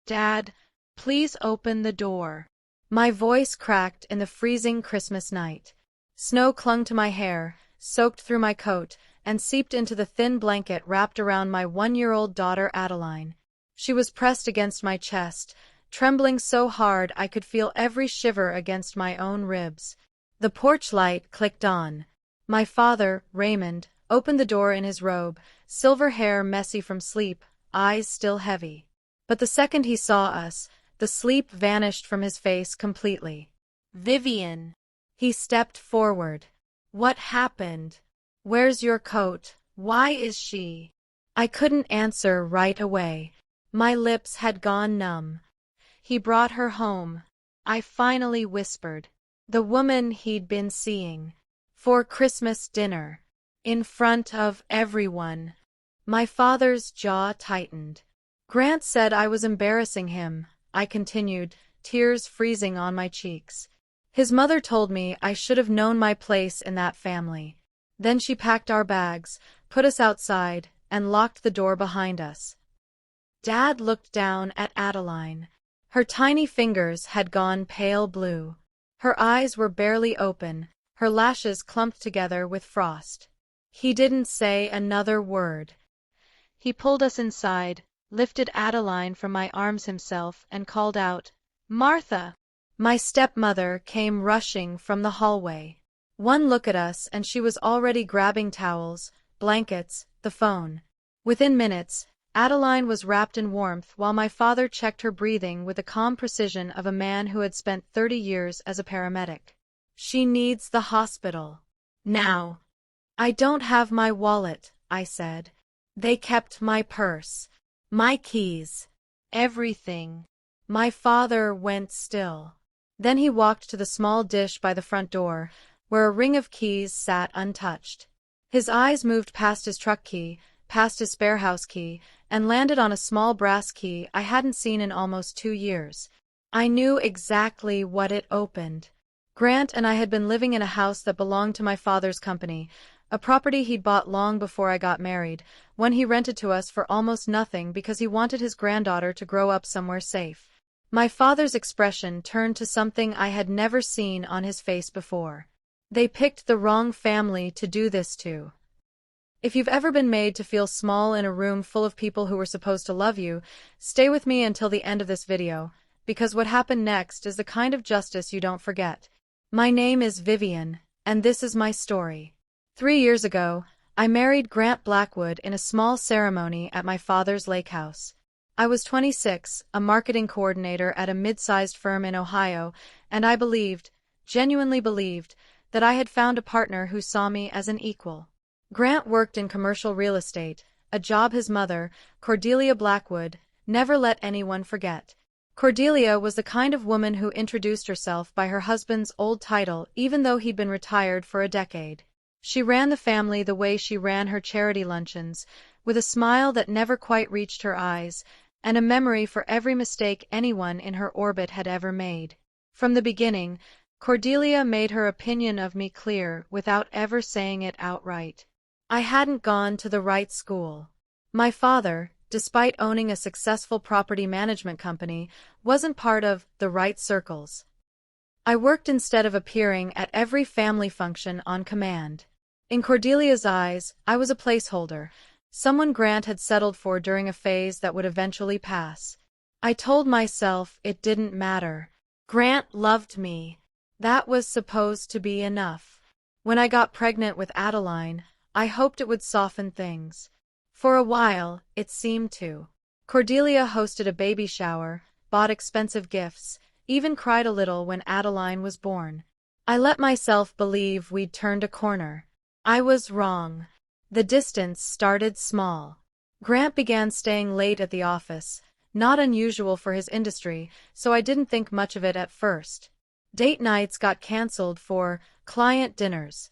Dad, please open the door. My voice cracked in the freezing Christmas night. Snow clung to my hair, soaked through my coat, and seeped into the thin blanket wrapped around my 1-year-old daughter Adeline. She was pressed against my chest, trembling so hard I could feel every shiver against my own ribs. The porch light clicked on. My father, Raymond, opened the door in his robe, silver hair messy from sleep, eyes still heavy. But the second he saw us, the sleep vanished from his face completely. "Vivian." He stepped forward. "What happened? Where's your coat? Why is she?" I couldn't answer right away. My lips had gone numb. "He brought her home," I finally whispered. "The woman he'd been seeing. For Christmas dinner. In front of everyone." My father's jaw tightened. "Grant said I was embarrassing him," I continued, tears freezing on my cheeks. "His mother told me I should have known my place in that family." Then she packed our bags, put us outside, and locked the door behind us. Dad looked down at Adeline. Her tiny fingers had gone pale blue. Her eyes were barely open, her lashes clumped together with frost. He didn't say another word. He pulled us inside, lifted Adeline from my arms himself, and called out, "Martha!" My stepmother came rushing from the hallway. One look at us and she was already grabbing towels, blankets, the phone. Within minutes, Adeline was wrapped in warmth while my father checked her breathing with the calm precision of a man who had spent 30 years as a paramedic. "She needs the hospital. Now." "I don't have my wallet," I said. "They kept my purse. My keys. Everything." My father went still. Then he walked to the small dish by the front door, where a ring of keys sat untouched. His eyes moved past his truck key, past his spare house key, and landed on a small brass key I hadn't seen in almost 2 years. I knew exactly what it opened. Grant and I had been living in a house that belonged to my father's company, a property he'd bought long before I got married, one he rented to us for almost nothing because he wanted his granddaughter to grow up somewhere safe. My father's expression turned to something I had never seen on his face before. They picked the wrong family to do this to. If you've ever been made to feel small in a room full of people who were supposed to love you, stay with me until the end of this video, because what happened next is the kind of justice you don't forget. My name is Vivian, and this is my story. 3 years ago, I married Grant Blackwood in a small ceremony at my father's lake house. I was 26, a marketing coordinator at a mid-sized firm in Ohio, and I believed, genuinely believed, that I had found a partner who saw me as an equal. Grant worked in commercial real estate, a job his mother, Cordelia Blackwood, never let anyone forget. Cordelia was the kind of woman who introduced herself by her husband's old title even though he'd been retired for a decade. She ran the family the way she ran her charity luncheons, with a smile that never quite reached her eyes, and a memory for every mistake anyone in her orbit had ever made. From the beginning, Cordelia made her opinion of me clear without ever saying it outright. I hadn't gone to the right school. My father, despite owning a successful property management company, wasn't part of the right circles. I worked instead of appearing at every family function on command. In Cordelia's eyes, I was a placeholder, someone Grant had settled for during a phase that would eventually pass. I told myself it didn't matter. Grant loved me. That was supposed to be enough. When I got pregnant with Adeline, I hoped it would soften things. For a while, it seemed to. Cordelia hosted a baby shower, bought expensive gifts, even cried a little when Adeline was born. I let myself believe we'd turned a corner. I was wrong. The distance started small. Grant began staying late at the office, not unusual for his industry, so I didn't think much of it at first. Date nights got canceled for client dinners.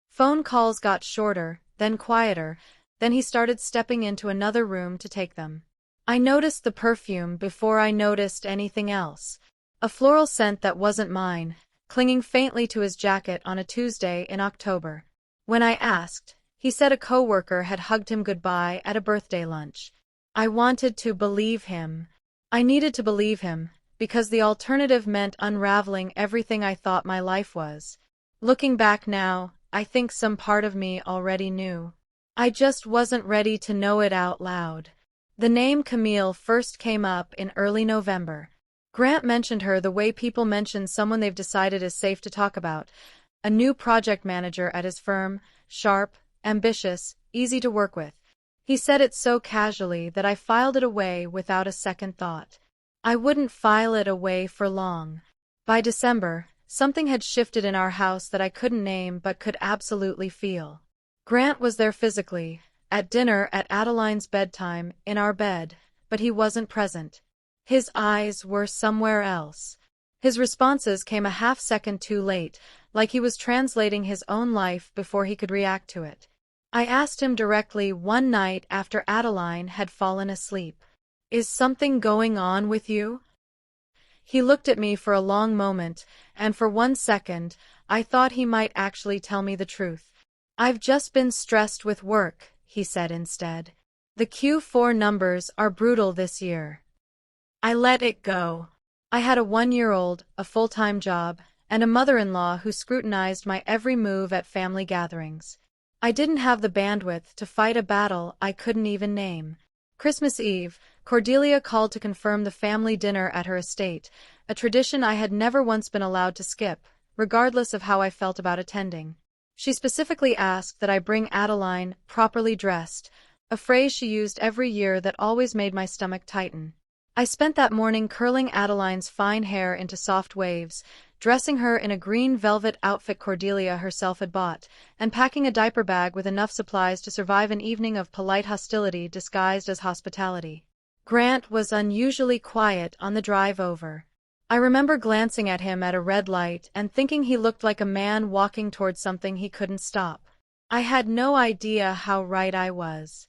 Phone calls got shorter, then quieter, then he started stepping into another room to take them. I noticed the perfume before I noticed anything else. A floral scent that wasn't mine, clinging faintly to his jacket on a Tuesday in October. When I asked, he said a coworker had hugged him goodbye at a birthday lunch. I wanted to believe him. I needed to believe him, because the alternative meant unraveling everything I thought my life was. Looking back now, I think some part of me already knew. I just wasn't ready to know it out loud. The name Camille first came up in early November. Grant mentioned her the way people mention someone they've decided is safe to talk about. A new project manager at his firm, sharp, ambitious, easy to work with. He said it so casually that I filed it away without a second thought. I wouldn't file it away for long. By December, something had shifted in our house that I couldn't name but could absolutely feel. Grant was there physically, at dinner at Adeline's bedtime, in our bed, but he wasn't present. His eyes were somewhere else. His responses came a half-second too late, like he was translating his own life before he could react to it. I asked him directly one night after Adeline had fallen asleep. "Is something going on with you?" He looked at me for a long moment, and for 1 second, I thought he might actually tell me the truth. "I've just been stressed with work," he said instead. "The Q4 numbers are brutal this year." I let it go. I had a 1-year-old, a full-time job, and a mother-in-law who scrutinized my every move at family gatherings. I didn't have the bandwidth to fight a battle I couldn't even name. Christmas Eve, Cordelia called to confirm the family dinner at her estate, a tradition I had never once been allowed to skip, regardless of how I felt about attending. She specifically asked that I bring Adeline properly dressed, a phrase she used every year that always made my stomach tighten. I spent that morning curling Adeline's fine hair into soft waves, dressing her in a green velvet outfit Cordelia herself had bought, and packing a diaper bag with enough supplies to survive an evening of polite hostility disguised as hospitality. Grant was unusually quiet on the drive over. I remember glancing at him at a red light and thinking he looked like a man walking toward something he couldn't stop. I had no idea how right I was.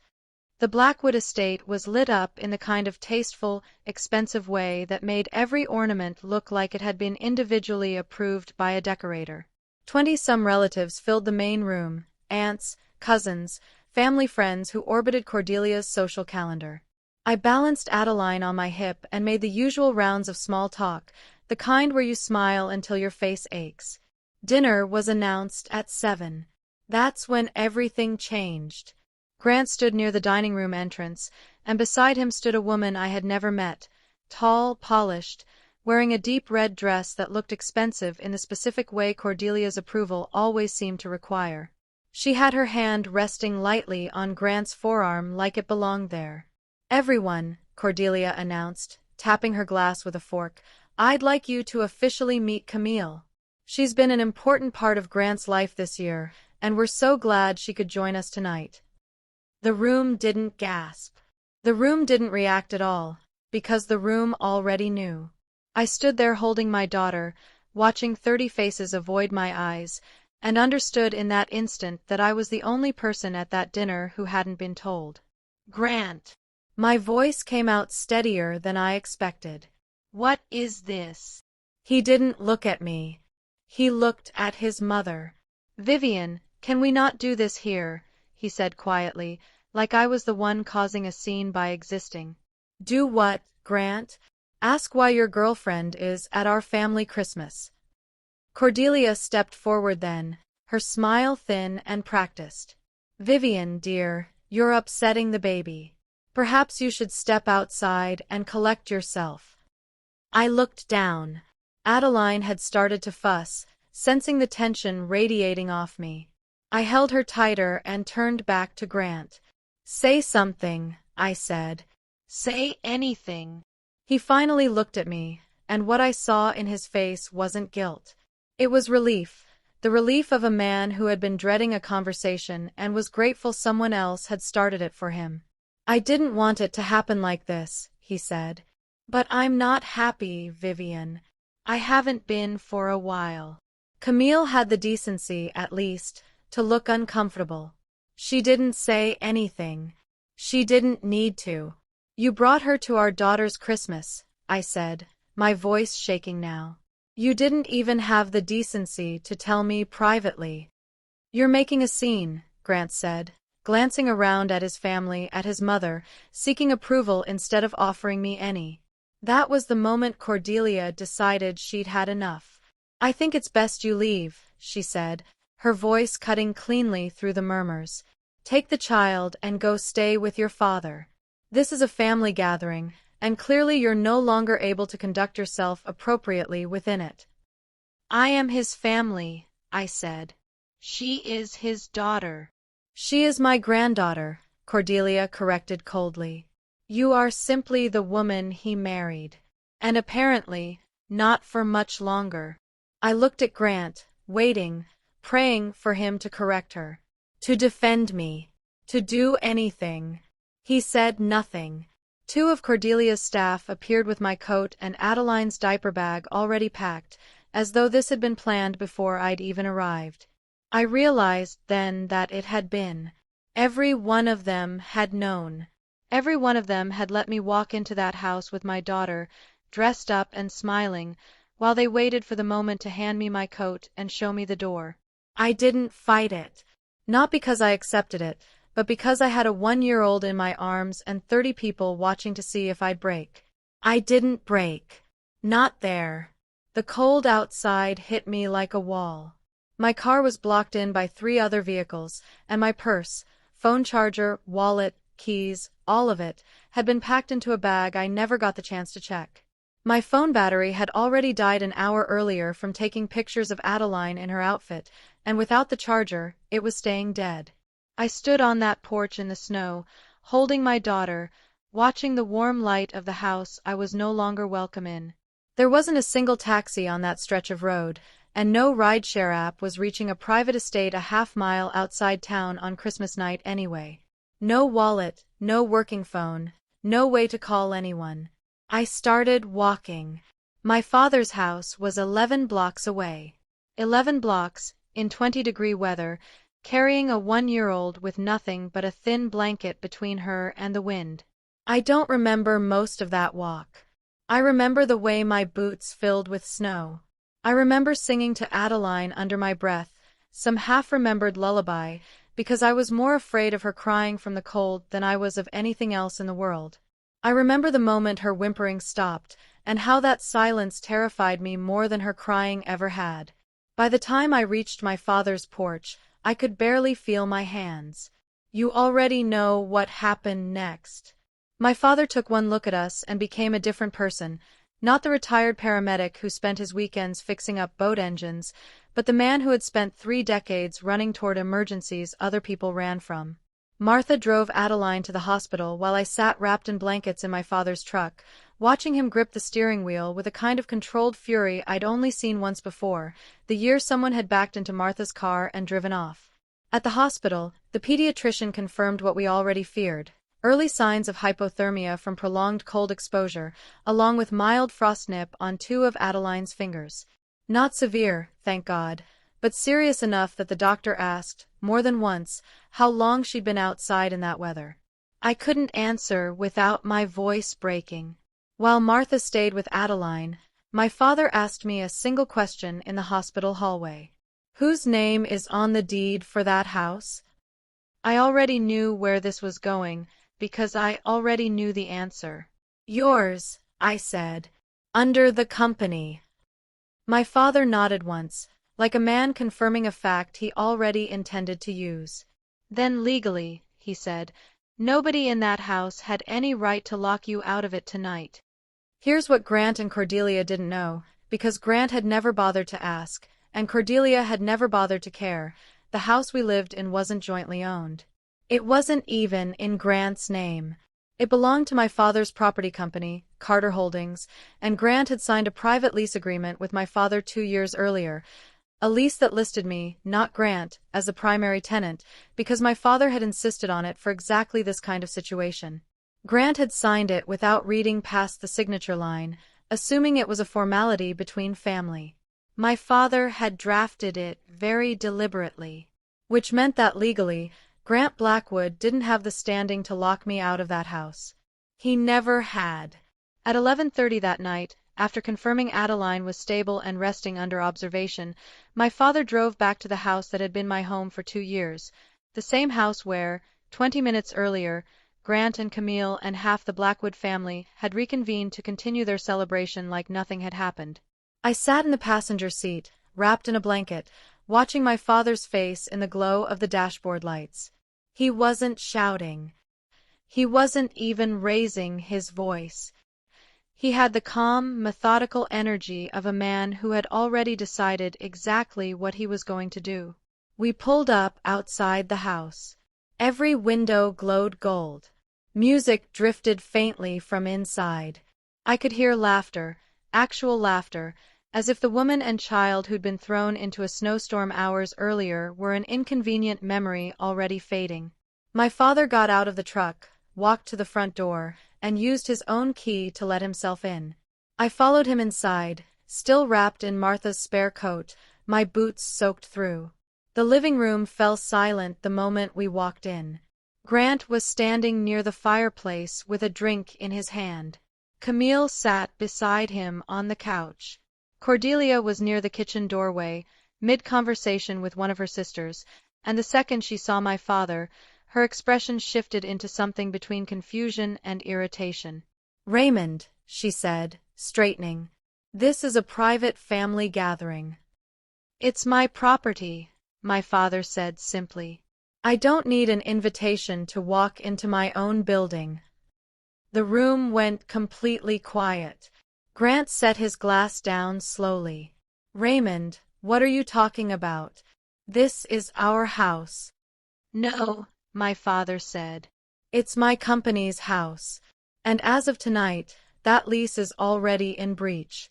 The Blackwood estate was lit up in the kind of tasteful, expensive way that made every ornament look like it had been individually approved by a decorator. 20-some relatives filled the main room, aunts, cousins, family friends who orbited Cordelia's social calendar. I balanced Adeline on my hip and made the usual rounds of small talk, the kind where you smile until your face aches. Dinner was announced at 7. That's when everything changed. Grant stood near the dining room entrance, and beside him stood a woman I had never met, tall, polished, wearing a deep red dress that looked expensive in the specific way Cordelia's approval always seemed to require. She had her hand resting lightly on Grant's forearm like it belonged there. "Everyone," Cordelia announced, tapping her glass with a fork, "I'd like you to officially meet Camille. She's been an important part of Grant's life this year, and we're so glad she could join us tonight." The room didn't gasp. The room didn't react at all, because the room already knew. I stood there holding my daughter, watching 30 faces avoid my eyes, and understood in that instant that I was the only person at that dinner who hadn't been told. "Grant." My voice came out steadier than I expected. "What is this?" He didn't look at me. He looked at his mother. "Vivian, can we not do this here?" he said quietly, like I was the one causing a scene by existing. "Do what, Grant?" "Ask why your girlfriend is at our family Christmas." Cordelia stepped forward then, her smile thin and practiced. "Vivian, dear, you're upsetting the baby. Perhaps you should step outside and collect yourself." I looked down. Adeline had started to fuss, sensing the tension radiating off me. I held her tighter and turned back to Grant. "Say something," I said. "Say anything." He finally looked at me, and what I saw in his face wasn't guilt. It was relief, the relief of a man who had been dreading a conversation and was grateful someone else had started it for him. "I didn't want it to happen like this," he said. "But I'm not happy, Vivian. I haven't been for a while." Camille had the decency, at least, to look uncomfortable. She didn't say anything. She didn't need to. "You brought her to our daughter's Christmas," I said, my voice shaking now. "You didn't even have the decency to tell me privately." "You're making a scene," Grant said, glancing around at his family, at his mother, seeking approval instead of offering me any. That was the moment Cordelia decided she'd had enough. "I think it's best you leave," she said, her voice cutting cleanly through the murmurs. "Take the child and go stay with your father. This is a family gathering, and clearly you're no longer able to conduct yourself appropriately within it." "I am his family," I said. "She is his daughter." "She is my granddaughter," Cordelia corrected coldly. "You are simply the woman he married. And apparently, not for much longer." I looked at Grant, waiting, praying for him to correct her. To defend me. To do anything. He said nothing. Two of Cordelia's staff appeared with my coat and Adeline's diaper bag already packed, as though this had been planned before I'd even arrived. I realized then that it had been. Every one of them had known. Every one of them had let me walk into that house with my daughter, dressed up and smiling, while they waited for the moment to hand me my coat and show me the door. I didn't fight it. Not because I accepted it, but because I had a 1-year-old in my arms and 30 people watching to see if I'd break. I didn't break. Not there. The cold outside hit me like a wall. My car was blocked in by 3 other vehicles, and my purse, phone charger, wallet, keys, all of it, had been packed into a bag I never got the chance to check. My phone battery had already died an hour earlier from taking pictures of Adeline in her outfit, and without the charger, it was staying dead. I stood on that porch in the snow, holding my daughter, watching the warm light of the house I was no longer welcome in. There wasn't a single taxi on that stretch of road, and no rideshare app was reaching a private estate a half-mile outside town on Christmas night anyway. No wallet, no working phone, no way to call anyone. I started walking. My father's house was 11 blocks away. 11 blocks, in 20-degree weather, carrying a 1-year-old with nothing but a thin blanket between her and the wind. I don't remember most of that walk. I remember the way my boots filled with snow. I remember singing to Adeline under my breath, some half-remembered lullaby, because I was more afraid of her crying from the cold than I was of anything else in the world. I remember the moment her whimpering stopped, and how that silence terrified me more than her crying ever had. By the time I reached my father's porch, I could barely feel my hands. You already know what happened next. My father took one look at us and became a different person, not the retired paramedic who spent his weekends fixing up boat engines, but the man who had spent 3 decades running toward emergencies other people ran from. Martha drove Adeline to the hospital while I sat wrapped in blankets in my father's truck, watching him grip the steering wheel with a kind of controlled fury I'd only seen once before, the year someone had backed into Martha's car and driven off. At the hospital, the pediatrician confirmed what we already feared: early signs of hypothermia from prolonged cold exposure, along with mild frostnip on 2 of Adeline's fingers. Not severe, thank God, but serious enough that the doctor asked, more than once, how long she'd been outside in that weather. I couldn't answer without my voice breaking. While Martha stayed with Adeline, my father asked me a single question in the hospital hallway. "Whose name is on the deed for that house?" I already knew where this was going, because I already knew the answer. "Yours," I said. "Under the company." My father nodded once, like a man confirming a fact he already intended to use. "Then legally," he said, "nobody in that house had any right to lock you out of it tonight." Here's what Grant and Cordelia didn't know, because Grant had never bothered to ask, and Cordelia had never bothered to care. The house we lived in wasn't jointly owned. It wasn't even in Grant's name. It belonged to my father's property company, Carter Holdings, and Grant had signed a private lease agreement with my father 2 years earlier, a lease that listed me, not Grant, as the primary tenant, because my father had insisted on it for exactly this kind of situation. Grant had signed it without reading past the signature line, assuming it was a formality between family. My father had drafted it very deliberately, which meant that legally, Grant Blackwood didn't have the standing to lock me out of that house. He never had. At 11:30 that night, after confirming Adeline was stable and resting under observation, my father drove back to the house that had been my home for 2 years, the same house where, 20 minutes earlier, Grant and Camille and half the Blackwood family had reconvened to continue their celebration like nothing had happened. I sat in the passenger seat, wrapped in a blanket, watching my father's face in the glow of the dashboard lights. He wasn't shouting. He wasn't even raising his voice. He had the calm, methodical energy of a man who had already decided exactly what he was going to do. We pulled up outside the house. Every window glowed gold. Music drifted faintly from inside. I could hear laughter, actual laughter, as if the woman and child who'd been thrown into a snowstorm hours earlier were an inconvenient memory already fading. My father got out of the truck, walked to the front door, and used his own key to let himself in. I followed him inside, still wrapped in Martha's spare coat, my boots soaked through. The living room fell silent the moment we walked in. Grant was standing near the fireplace with a drink in his hand. Camille sat beside him on the couch. Cordelia was near the kitchen doorway, mid-conversation with one of her sisters, and the second she saw my father, her expression shifted into something between confusion and irritation. "Raymond," she said, straightening, "this is a private family gathering." "It's my property," my father said simply. "I don't need an invitation to walk into my own building." The room went completely quiet. Grant set his glass down slowly. "Raymond, what are you talking about? This is our house." "No," my father said. "It's my company's house, and as of tonight, that lease is already in breach."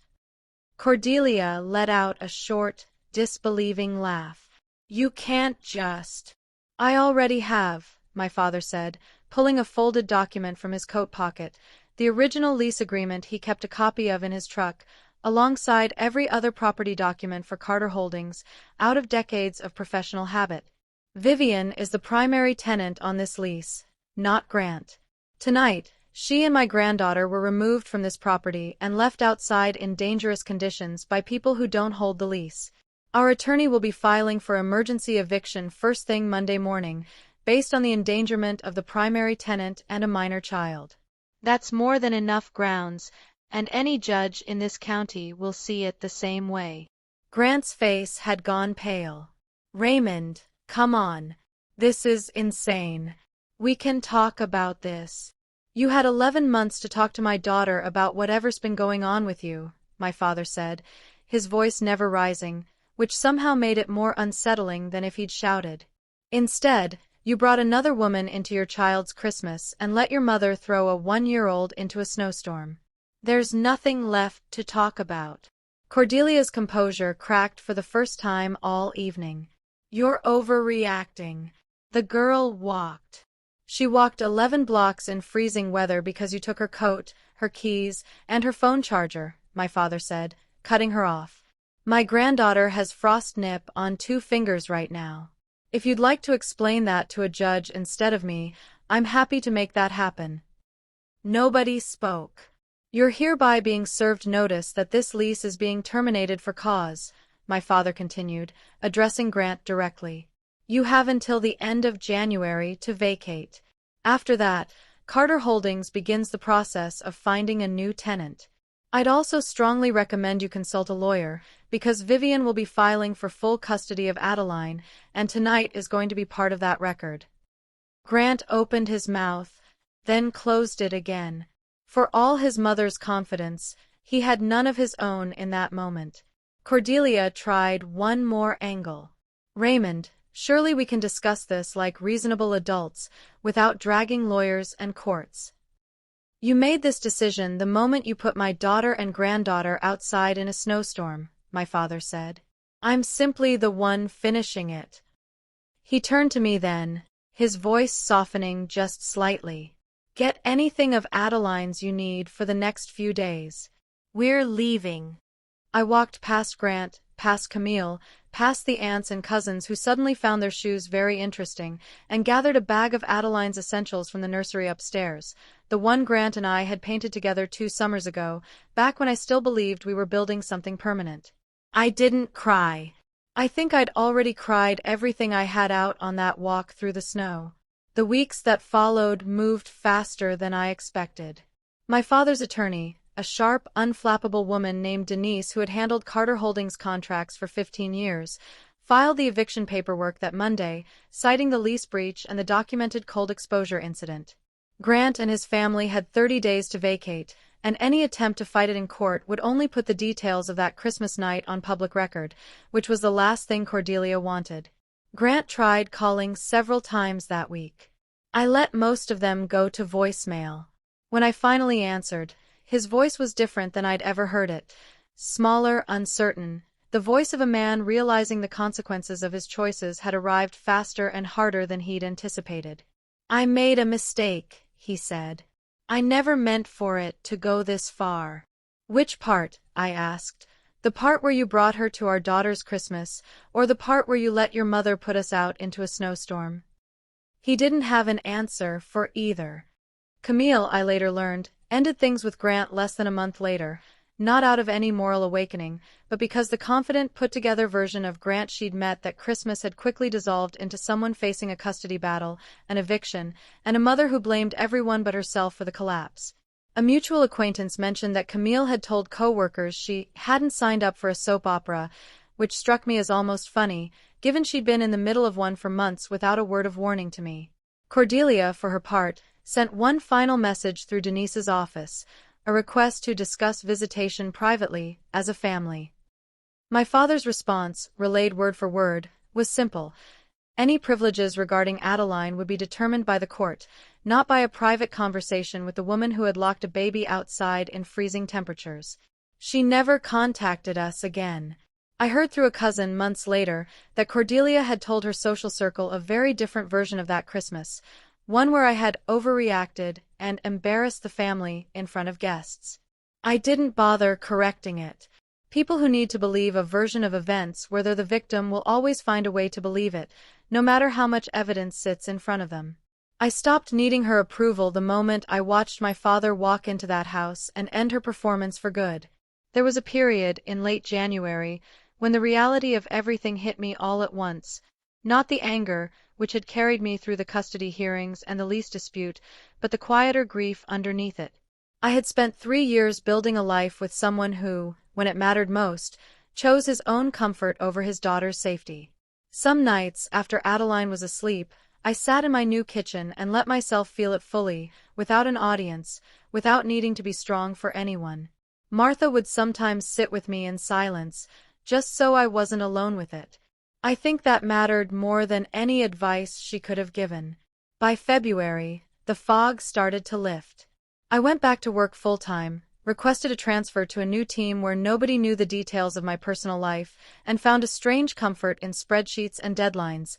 Cordelia let out a short, disbelieving laugh. "You can't just—" "I already have," my father said, pulling a folded document from his coat pocket, the original lease agreement he kept a copy of in his truck, alongside every other property document for Carter Holdings, out of decades of professional habit. "Vivian is the primary tenant on this lease, not Grant. Tonight, she and my granddaughter were removed from this property and left outside in dangerous conditions by people who don't hold the lease. Our attorney will be filing for emergency eviction first thing Monday morning, based on the endangerment of the primary tenant and a minor child. That's more than enough grounds, and any judge in this county will see it the same way." Grant's face had gone pale. "Raymond, come on. This is insane. We can talk about this. You had 11 months to talk to my daughter about whatever's been going on with you," my father said, his voice never rising, which somehow made it more unsettling than if he'd shouted. "Instead, you brought another woman into your child's Christmas and let your mother throw a 1-year-old into a snowstorm. There's nothing left to talk about." Cordelia's composure cracked for the first time all evening. "You're overreacting." The girl walked. "She walked 11 blocks in freezing weather because you took her coat, her keys, and her phone charger," my father said, cutting her off. "My granddaughter has frost nip on 2 fingers right now. If you'd like to explain that to a judge instead of me, I'm happy to make that happen." Nobody spoke. "You're hereby being served notice that this lease is being terminated for cause," my father continued, addressing Grant directly. "You have until the end of January to vacate. After that, Carter Holdings begins the process of finding a new tenant. I'd also strongly recommend you consult a lawyer, because Vivian will be filing for full custody of Adeline, and tonight is going to be part of that record." Grant opened his mouth, then closed it again. For all his mother's confidence, he had none of his own in that moment. Cordelia tried one more angle. "Raymond, surely we can discuss this like reasonable adults, without dragging lawyers and courts. You made this decision the moment you put my daughter and granddaughter outside in a snowstorm," my father said. "I'm simply the one finishing it." He turned to me then, his voice softening just slightly. "Get anything of Adeline's you need for the next few days. We're leaving." I walked past Grant, past Camille, past the aunts and cousins who suddenly found their shoes very interesting, and gathered a bag of Adeline's essentials from the nursery upstairs, the one Grant and I had painted together 2 summers ago, back when I still believed we were building something permanent. I didn't cry. I think I'd already cried everything I had out on that walk through the snow. The weeks that followed moved faster than I expected. My father's attorney, a sharp, unflappable woman named Denise who had handled Carter Holdings contracts for 15 years, filed the eviction paperwork that Monday, citing the lease breach and the documented cold exposure incident. Grant and his family had 30 days to vacate, and any attempt to fight it in court would only put the details of that Christmas night on public record, which was the last thing Cordelia wanted. Grant tried calling several times that week. I let most of them go to voicemail. When I finally answered, his voice was different than I'd ever heard it. Smaller, uncertain, the voice of a man realizing the consequences of his choices had arrived faster and harder than he'd anticipated. "I made a mistake," he said. "I never meant for it to go this far." "Which part?" I asked. "The part where you brought her to our daughter's Christmas, or the part where you let your mother put us out into a snowstorm?" He didn't have an answer for either. Camille, I later learned, ended things with Grant less than a month later, not out of any moral awakening, but because the confident, put-together version of Grant she'd met that Christmas had quickly dissolved into someone facing a custody battle, an eviction, and a mother who blamed everyone but herself for the collapse. A mutual acquaintance mentioned that Camille had told co-workers she hadn't signed up for a soap opera, which struck me as almost funny, given she'd been in the middle of one for months without a word of warning to me. Cordelia, for her part, sent one final message through Denise's office, a request to discuss visitation privately, as a family. My father's response, relayed word for word, was simple. Any privileges regarding Adeline would be determined by the court, not by a private conversation with the woman who had locked a baby outside in freezing temperatures. She never contacted us again. I heard through a cousin months later that Cordelia had told her social circle a very different version of that Christmas, one where I had overreacted and embarrassed the family in front of guests. I didn't bother correcting it. People who need to believe a version of events where they're the victim will always find a way to believe it, no matter how much evidence sits in front of them. I stopped needing her approval the moment I watched my father walk into that house and end her performance for good. There was a period, in late January, when the reality of everything hit me all at once, not the anger, which had carried me through the custody hearings and the lease dispute, but the quieter grief underneath it. I had spent 3 years building a life with someone who, when it mattered most, chose his own comfort over his daughter's safety. Some nights, after Adeline was asleep, I sat in my new kitchen and let myself feel it fully, without an audience, without needing to be strong for anyone. Martha would sometimes sit with me in silence, just so I wasn't alone with it. I think that mattered more than any advice she could have given. By February, the fog started to lift. I went back to work full-time, requested a transfer to a new team where nobody knew the details of my personal life, and found a strange comfort in spreadsheets and deadlines,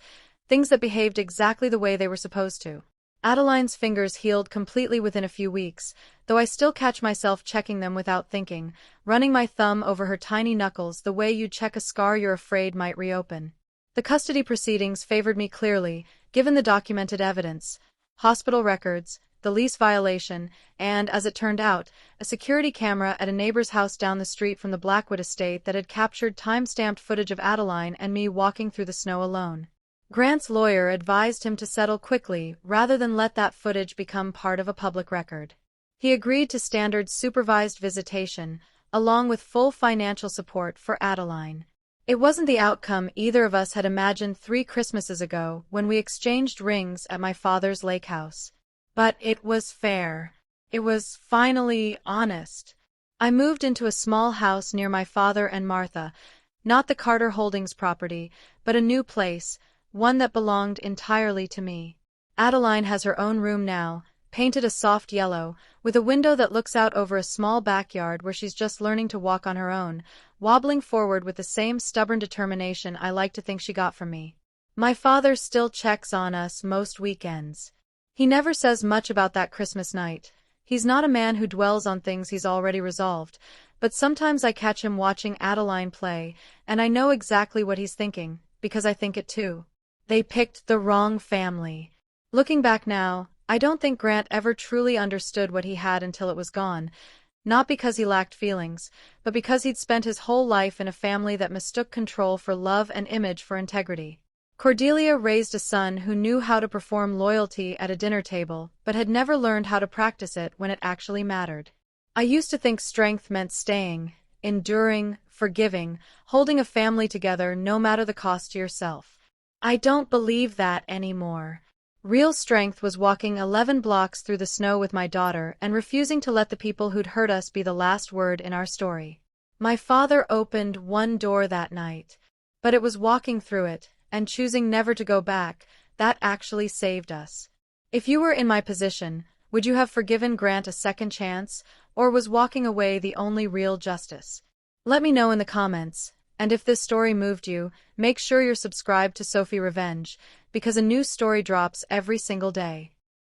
things that behaved exactly the way they were supposed to. Adeline's fingers healed completely within a few weeks, though I still catch myself checking them without thinking, running my thumb over her tiny knuckles the way you'd check a scar you're afraid might reopen. The custody proceedings favored me clearly, given the documented evidence, hospital records, the lease violation, and, as it turned out, a security camera at a neighbor's house down the street from the Blackwood estate that had captured time-stamped footage of Adeline and me walking through the snow alone. Grant's lawyer advised him to settle quickly rather than let that footage become part of a public record. He agreed to standard supervised visitation, along with full financial support for Adeline. It wasn't the outcome either of us had imagined 3 Christmases ago when we exchanged rings at my father's lake house. But it was fair. It was finally honest. I moved into a small house near my father and Martha, not the Carter Holdings property, but a new place, one that belonged entirely to me. Adeline has her own room now, painted a soft yellow, with a window that looks out over a small backyard where she's just learning to walk on her own, wobbling forward with the same stubborn determination I like to think she got from me. My father still checks on us most weekends. He never says much about that Christmas night. He's not a man who dwells on things he's already resolved, but sometimes I catch him watching Adeline play, and I know exactly what he's thinking, because I think it too. They picked the wrong family. Looking back now, I don't think Grant ever truly understood what he had until it was gone, not because he lacked feelings, but because he'd spent his whole life in a family that mistook control for love and image for integrity. Cordelia raised a son who knew how to perform loyalty at a dinner table, but had never learned how to practice it when it actually mattered. I used to think strength meant staying, enduring, forgiving, holding a family together no matter the cost to yourself. I don't believe that anymore. Real strength was walking 11 blocks through the snow with my daughter and refusing to let the people who'd hurt us be the last word in our story. My father opened one door that night, but it was walking through it and choosing never to go back that actually saved us. If you were in my position, would you have forgiven Grant a second chance, or was walking away the only real justice? Let me know in the comments, and if this story moved you, make sure you're subscribed to Sophie Revenge, because a new story drops every single day.